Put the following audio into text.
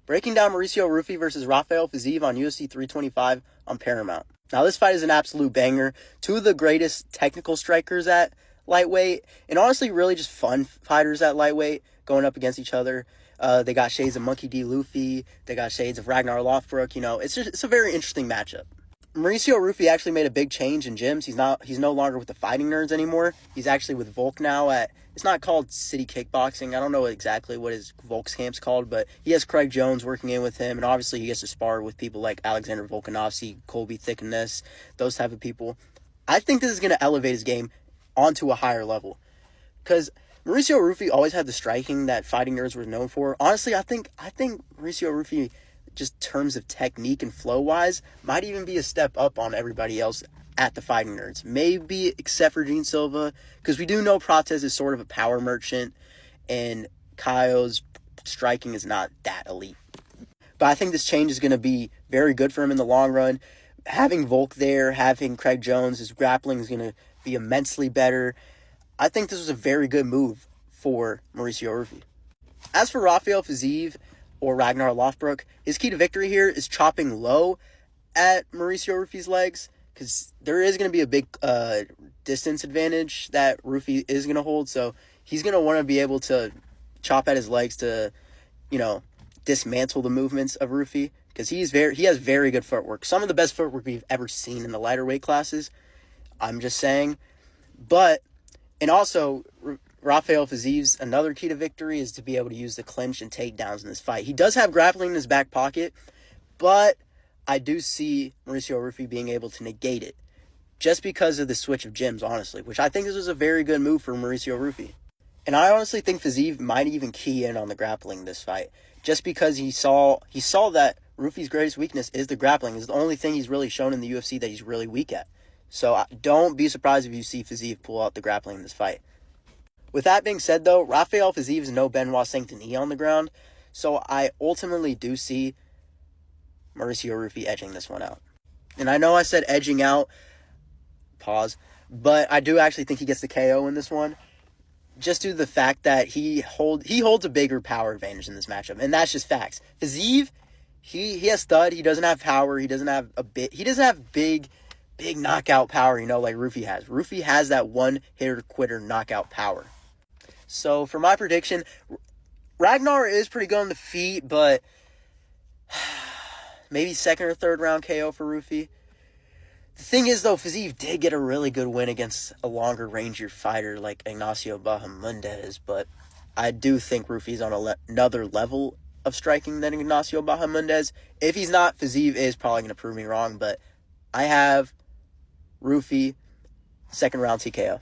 Breaking down Mauricio Ruffy versus Rafael fiziev on UFC 325 on Paramount. Now, this fight is an absolute banger. Two of the greatest technical strikers at lightweight, and honestly, really just fun fighters at lightweight going up against each other. They got shades of Monkey D. Luffy. They got shades of Ragnar Lothbrok. You know, it's a very interesting matchup. Mauricio Ruffy actually made a big change in gyms. He's no longer with the Fighting Nerds anymore. He's actually with Volk now it's not called City Kickboxing. I don't know exactly what his Volk's camp's called, but he has Craig Jones working in with him, and obviously he gets to spar with people like Alexander Volkanovski, Colby Thickness, those type of people. I think this is going to elevate his game onto a higher level, because Mauricio Ruffy always had the striking that Fighting Nerds were known for. Honestly, I think Mauricio Ruffy, just terms of technique and flow-wise, might even be a step up on everybody else at the Fighting Nerds. Maybe except for Gene Silva, because we do know Prates is sort of a power merchant, and Caio's striking is not that elite. But I think this change is going to be very good for him in the long run. Having Volk there, having Craig Jones, his grappling is going to be immensely better. I think this was a very good move for Mauricio Ruffy. As for Rafael fiziev, or Ragnar Lothbrok, his key to victory here is chopping low at Mauricio Ruffy's legs, because there is going to be a big distance advantage that Ruffy is going to hold, so he's going to want to be able to chop at his legs to, dismantle the movements of Ruffy, because he has very good footwork. Some of the best footwork we've ever seen in the lighter weight classes, I'm just saying. And also, Rafael fiziev's another key to victory is to be able to use the clinch and takedowns in this fight. He does have grappling in his back pocket, but I do see Mauricio Ruffy being able to negate it just because of the switch of gyms, honestly, which I think this was a very good move for Mauricio Ruffy. And I honestly think fiziev might even key in on the grappling this fight, just because he saw that Ruffy's greatest weakness is the grappling. It's the only thing he's really shown in the UFC that he's really weak at. So don't be surprised if you see fiziev pull out the grappling in this fight. With that being said, though, Rafael fiziev is no Benoit Saint-Denis on the ground, so I ultimately do see Mauricio Ruffy edging this one out. And I know I said edging out, but I do actually think he gets the KO in this one, just due to the fact that he holds a bigger power advantage in this matchup, and that's just facts. fiziev, he has stud, he doesn't have power, he doesn't have big knockout power, like Ruffy has. Ruffy has that one-hitter-quitter knockout power. So, for my prediction, Ragnar is pretty good on the feet, but maybe second or third round KO for Ruffy. The thing is, though, fiziev did get a really good win against a longer, rangier fighter like Ignacio Bahamondes, but I do think Ruffy's on another level of striking than Ignacio Bahamondes. If he's not, fiziev is probably going to prove me wrong, but I have Ruffy, second round TKO.